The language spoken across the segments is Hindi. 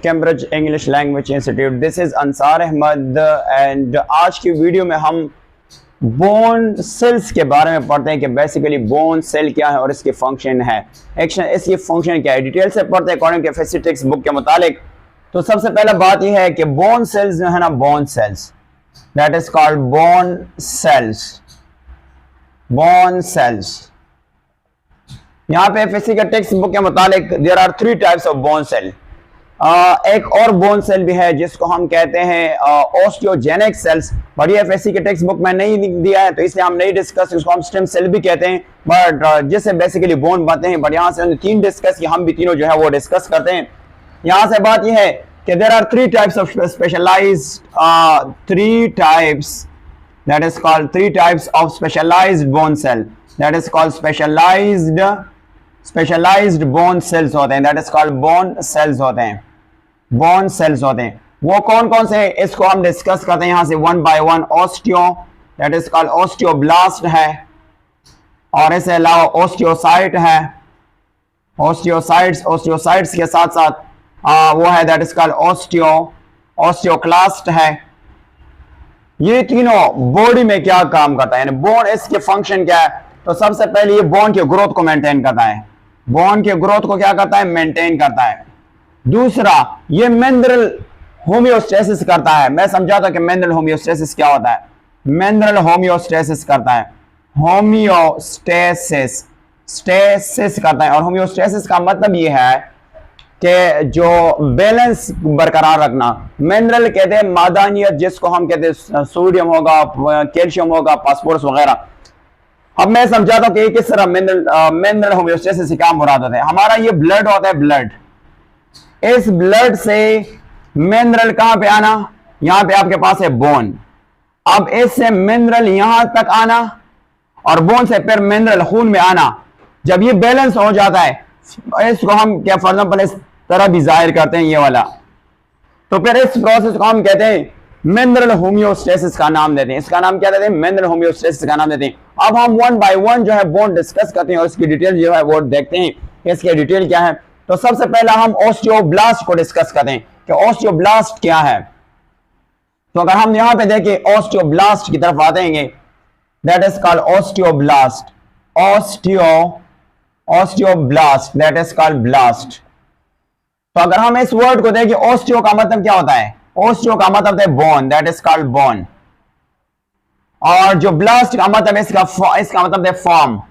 Cambridge English language institute. This is Ansar Ahmad and आज की वीडियो में हम बोन सेल्स के बारे में पढ़ते हैं कि बेसिकली बोन सेल क्या है और इसकी फंक्शन है, एक्शन इसकी फंक्शन क्या है, डिटेल से पढ़ते हैं अकॉर्डिंग टू फिजिक्स बुक के मुतालिक। तो सबसे पहले बात यह है कि बोन सेल्स जो है ना, bone cells that is called bone cells. Bone cells यहाँ पे फिजिक्स टेक्स्ट बुक के मुतालिक there are 3 types of bone cell. एक और बोन सेल भी है जिसको हम कहते हैं ऑस्टियोजेनिक सेल्स, बट ये फिजिक्स टेक्स्ट बुक में नहीं दिया है तो इसलिए हम नहीं डिस्कस, उसको हम स्टेम सेल भी कहते हैं, बट जिससे बेसिकली बोन बनते हैं। बट यहाँ से हमने 3 डिस्कस किया, हम भी तीनों जो है वो डिस्कस करते हैं। यहाँ से बात यह है कि there are 3 types of specialised 3 types that is called 3 types of specialized bone cell, that is called specialized bone cells होते हैं, that is called bone cells होते हैं, bone cells होते हैं। वो कौन कौन से हैं इसको हम डिस्कस करते हैं यहाँ से 1 by 1। Osteo that is called osteoblast है, और इसके अलावा ओस्टियोसाइट है, ओस्टियोसाइट्स के साथ साथ वो है that is called ओस्टियोक्लास्ट है। ये तीनों बॉडी में क्या काम करता है, यानी बोन इसके फंक्शन क्या है। तो सबसे पहले ये बोन के ग्रोथ को मेंटेन करता है, बोन के ग्रोथ को क्या करता है, मेंटेन करता है। दूसरा ये मिनरल होमियोस्टेसिस करता है। मैं समझाता हूं कि मिनरल होमियोस्टेसिस क्या होता है। मिनरल होमियोस्टेसिस करता है, होमियोस्टेसिस स्टेसिस करता है, और होमियोस्टेसिस का मतलब ये है कि जो बैलेंस बरकरार रखना। मिनरल कहते हैं मादानियत, जिसको हम कहते हैं सोडियम होगा, कैल्शियम होगा, फास्फोरस वगैरह। अब मैं समझाता हूं कि किस तरह मिनरल होमियोस्टेसिस से क्या मुराद होता है। हमारा ये ब्लड होता है, ब्लड, इस ब्लड से मिनरल कहां पे आना, यहां पे आपके पास है बोन। अब इससे मिनरल यहां तक आना और बोन से फिर मिनरल खून में आना। जब ये बैलेंस हो जाता है, इसको हम क्या फॉर एग्जांपल इस तरह भी जाहिर करते हैं, ये वाला। तो फिर इस प्रोसेस को हम कहते हैं मिनरल होमियोस्टेसिस का नाम देते हैं। इसका नाम क्या देते हैं, मिनरल होमियोस्टेसिस का नाम देते हैं। अब हम 1 by 1 जो है बोन डिस्कस करते हैं और इसकी डिटेल जो है वो देखते हैं, इसकी डिटेल क्या है। तो सबसे पहला हम ऑस्टियोब्लास्ट को डिस्कस करते हैं कि ऑस्टियोब्लास्ट क्या है। तो अगर हम यहां पे देखें ऑस्टियोब्लास्ट की तरफ आते हैं, that is called osteoblast, osteoblast that is called blast. तो अगर हम इस वर्ड को देखें, ऑस्टियो का मतलब क्या होता है, ऑस्टियो का मतलब है bone, that is called bone. और जो ब्लास्ट का मतलब है इसका मतलब है फॉर्म,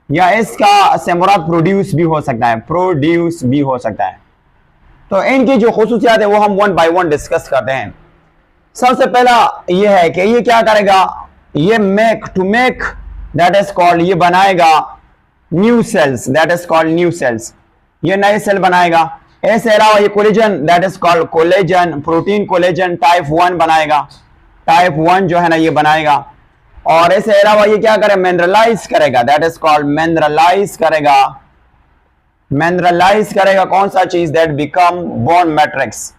या इसका से मुराद प्रोड्यूस भी हो सकता है, प्रोड्यूस भी हो सकता है। तो इनकी जो खुसूसियात है वो हम 1 by 1 डिस्कस करते हैं। सबसे पहला ये है कि ये क्या करेगा, ये to make that is called, ये बनाएगा new cells, that is called new cells, ये नए सेल बनाएगा। इसके अलावा ये collagen that is called collagen, protein collagen type 1 बनाएगा, टाइप 1 जो है ना ये बनाएगा। और इसके अलावा ये क्या करे, मिनरलाइज करेगा, दैट इज कॉल्ड मिनरलाइज करेगा, मिनरलाइज करेगा कौन सा चीज, that become bone matrix,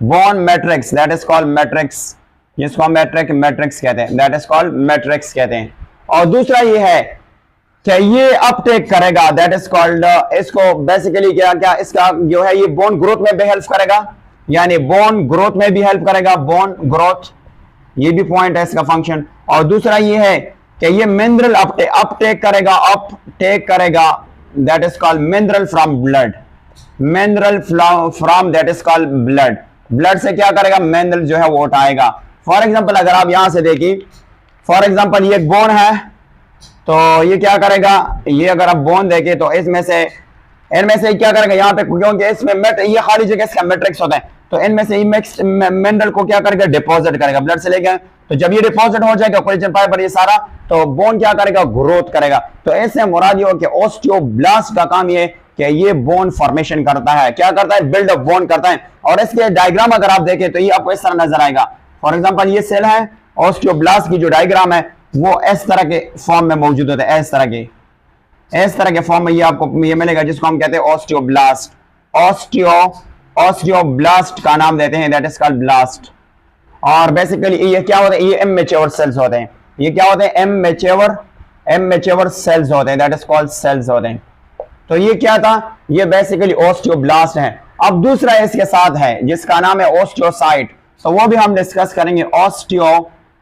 bone matrix that is called matrix, जिसको हम मैट्रिक्स कहते हैं, दैट इज कॉल्ड मैट्रिक्स कहते हैं। और दूसरा ये है कि ये अपटेक करेगा, दैट इज कॉल्ड, इसको बेसिकली क्या इसका जो है ये बोन ग्रोथ में भी हेल्प करेगा, यानी बोन ग्रोथ में भी हेल्प करेगा, बोन ग्रोथ, ये भी पॉइंट है इसका फंक्शन। और दूसरा ये है कि ये मिनरल अपटेक करेगा, that is called mineral from blood, mineral from that is called blood, blood से क्या करेगा, मिनरल जो है वो उठाएगा। फॉर एग्जाम्पल अगर आप यहां से देखिए, फॉर एग्जाम्पल ये एक बोन है, तो ये क्या करेगा, ये अगर आप बोन देखें तो इनमें से क्या करेगा, यहाँ पे क्योंकि इसमें ये खाली जगह इसका मैट्रिक्स होता है, तो इनमें से मिनरल को क्या करेगा, डिपॉजिट करेगा ब्लड से लेकर। तो जब ये डिपॉजिट हो जाएगा कोलेजन फाइबर ये सारा, तो बोन क्या करेगा, ग्रोथ करेगा। तो इससे मुराद ये हो कि ऑस्टियोब्लास्ट का काम ये कि ये बोन फॉर्मेशन करता है, क्या करता है, बिल्ड अप बोन करता है। और इसके डायग्राम अगर आप देखें तो ये आपको इस तरह नजर आएगा। फॉर एग्जाम्पल ये सेल है, ऑस्टियोब्लास्ट की जो डायग्राम है वो इस तरह के फॉर्म में मौजूद होता है, इस तरह के फॉर्म में ये आपको ये मिलेगा, जिसको हम कहते हैं ऑस्टियोब्लास्ट। ऑस्टियोब्लास्ट का नाम देते हैं, दैट इज कॉल्ड ब्लास्ट। और बेसिकली ये क्या होता है, ये इमैच्योर सेल्स होते हैं, ये क्या होते हैं, इमैच्योर सेल्स होते हैं, दैट इज कॉल्ड सेल्स होते हैं। तो ये क्या था, ये बेसिकली ऑस्टियोब्लास्ट है। अब दूसरा इसके साथ है जिसका नाम है ओस्टियोसाइट, तो वो भी हम डिस्कस करेंगे।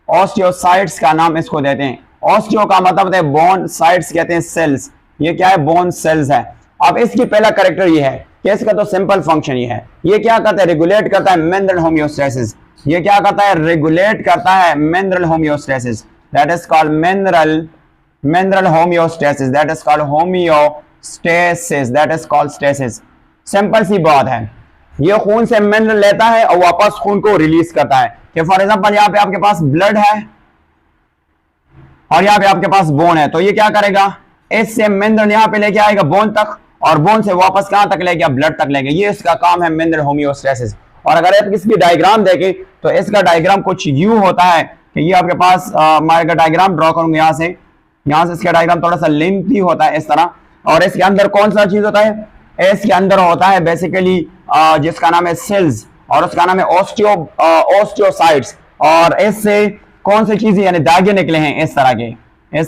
ओस्टियोसाइट्स का नाम इसको देते हैं। ओस्टियो का मतलब है बोन, साइट्स कहते हैं सेल्स। ये क्या है? बोन सेल्स है। अब इसकी पहला कैरेक्टर ये है कि इसका तो सिंपल फंक्शन ये है, ये क्या करता है? रेगुलेट करता है मिनरल होम्योस्टेसिस। ये क्या करता है? रेगुलेट करता है mineral homeostasis, that is called mineral homeostasis, that is called homeostasis, that is called stasis. Simple सी बात है, ये खून से मिनरल लेता है और वापस खून को रिलीज करता है। कि फॉर एग्जांपल यहाँ पे आपके पास ब्लड है और यहाँ पे आपके पास बोन है, तो ये क्या करेगा? इससे मिनरल यहाँ पे लेके आएगा बोन तक और बोन से वापस कहां तक ले गया? ब्लड तक ले गया। ये इसका काम है मिनरल होम्योस्टेसिस। और अगर आप इसकी डायग्राम देखें तो इसका डायग्राम कुछ यूं होता है कि ये आपके पास मैं डायग्राम ड्रॉ करूंगा यहाँ से इसका डायग्राम थोड़ा सा लेंथी होता है इस तरह। और इसके अंदर कौन सा चीज होता है? इसके अंदर होता है बेसिकली जिसका नाम है सेल्स और उसका नाम है ओस्टियोसाइट्स। और इससे कौन सी चीजें यानी दागे निकले हैं? इस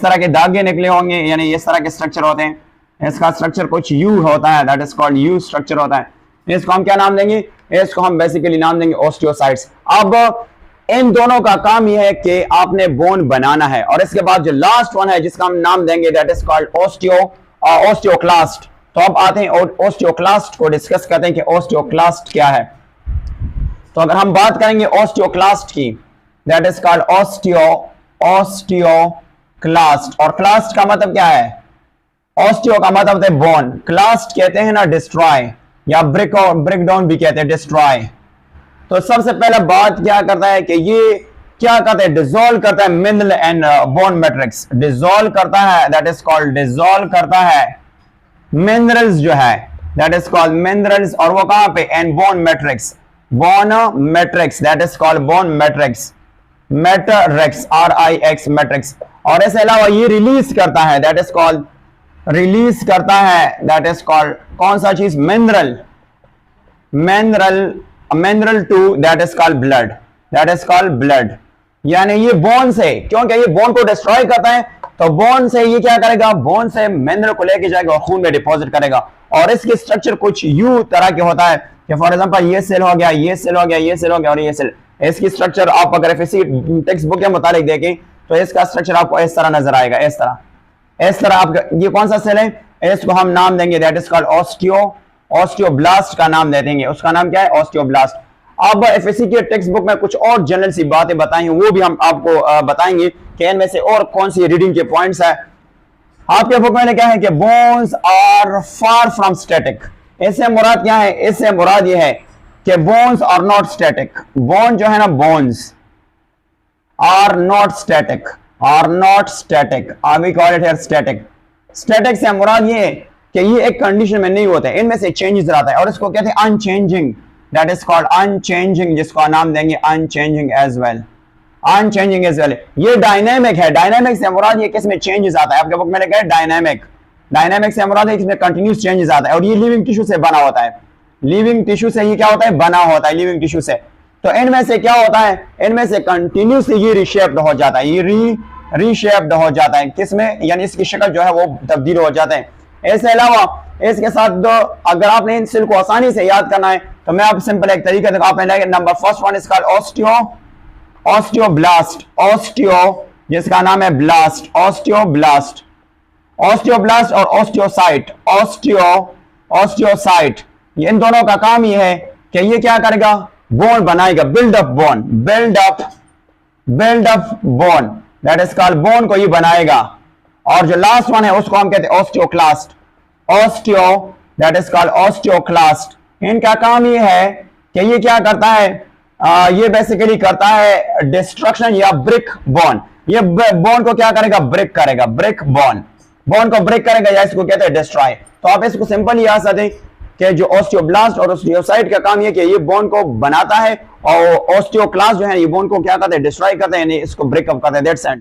तरह के दागे निकले होंगे, यानी इस तरह के स्ट्रक्चर होते हैं। इसका स्ट्रक्चर कुछ यू होता है, that is called you structure होता है। इसको हम क्या नाम देंगे? इसको हम बेसिकली नाम देंगे ओस्टियोसाइट्स। अब इन दोनों का काम यह है कि आपने बोन बनाना है। और इसके बाद जो लास्ट वन है जिसका हम नाम देंगे दैट इज कॉल्ड ओस्टियोक्लास्ट। तो अब आते हैं ओस्टियोक्लास्ट को डिस्कस करते हैं कि ओस्टियोक्लास्ट क्या है। तो अगर हम बात करेंगे ओस्टियोक्लास्ट की, दैट इज कॉल्ड ओस्टियोक्लास्ट। और क्लास्ट का मतलब क्या है? ओस्टियो का मतलब है बोन, क्लास्ट कहते हैं ना डिस्ट्रॉय या ब्रेक डाउन भी कहते हैं डिस्ट्रॉय। तो सबसे पहले बात क्या करता है कि ये क्या करता है? डिसॉल्व करता है mineral and bone matrix, dissolve करता है, दैट इज कॉल्ड डिसॉल्व करता है मिनरल्स जो है, दैट इज कॉल्ड मिनरल्स। और वो कहां पे? And bone matrix, that is called bone matrix, matrix RIX matrix. और इसके अलावा ये रिलीज करता है, दैट इज कॉल्ड रिलीज करता है, दैट इज कॉल्ड कौन सा चीज? Mineral too, that is called blood, that is called blood. यानी ये बोन से, क्योंकि ये बोन को डिस्ट्रॉय करता है, तो बोन से ये क्या करेगा? बोन से मिनरल को लेके जाएगा और खून में डिपॉजिट करेगा। और इसकी स्ट्रक्चर कुछ यू तरह के होता है कि फॉर एग्जांपल ये सेल हो गया, ये सेल हो गया, ये सेल हो गया और ये सेल। इसकी स्ट्रक्चर आप अगर इसी टेक्स्ट बुक के मुताबिक देखें तो इसका स्ट्रक्चर आपको इस तरह नजर आएगा, इस तरह आपका। ये कौन सा सेल है? इसको हम नाम देंगे दैट इज कॉल्ड ओस्टियोब्लास्ट का नाम दे देंगे। उसका नाम क्या है? ओस्टियोब्लास्ट। अब एफएससी के टेक्स्ट बुक में कुछ और जनरल सी बातें बताई हैं, वो भी हम आपको बताएंगे कि इनमें से और कौन सी रीडिंग के पॉइंट्स है। आपके बुक में क्या है कि bones are far from static. इससे मुराद क्या है? इससे मुराद ये है कि bones are not static. Bone जो है ना, bones are not static, we call it here static. Static से मुराद ये है कि ये एक कंडीशन में नहीं होते, इनमें से चेंजेस आता है और इसको कहते हैं unchanging, that is called unchanging, जिसको नाम देंगे अनचेंजिंग एज वेल। ये डायनेमिक है। डायनेमिक से मुराद ये किसमें चेंजेस आता है? आपके बुक में लिखा है डायनेमिक से मुराद है इसमें कंटिन्यूस चेंजेस आता है। और ये लिविंग टिश्यू से बना होता है, लिविंग टिश्यू से ये क्या होता है? बना होता है लिविंग टिश्यू से। तो इनमें से क्या होता है? इनमें से कंटिन्यूसली ये रीशेप्ड हो जाता है, ये रीशेप्ड हो जाता है। किसमें? यानी इसकी शक्ल जो है वो तब्दील हो जाते हैं। इसके अलावा इसके साथ अगर आपने इन सेल को आसानी से याद करना है तो मैं आप सिंपल एक तरीका देखो, आपने number first one is called osteoblast, जिसका नाम है ब्लास्ट, ओस्टियोब्लास्ट और ओस्टियोसाइट। इन दोनों का काम ये है कि ये क्या करेगा? बोन बनाएगा, build up bone, that is called bone को ये बनाएगा। और जो लास्ट वन है उसको हम कहते हैं osteoclast, that is called osteoclast. इनका काम ये है कि ये क्या करता है? ये बेसिकली करता है डिस्ट्रक्शन या ब्रेक बोन। ये बोन को क्या करेगा? ब्रेक करेगा, बोन को ब्रेक करेगा या इसको कहते हैं डिस्ट्रॉय। तो आप इसको सिंपल याद रखें कि जो ओस्टियोब्लास्ट और ओस्टियोसाइट का काम ये कि ये बोन को बनाता है और ओस्टियोक्लास्ट जो है ये बोन को क्या करते हैं? डिस्ट्रॉय करते हैं, इसको ब्रेकअप करते हैं। That's it.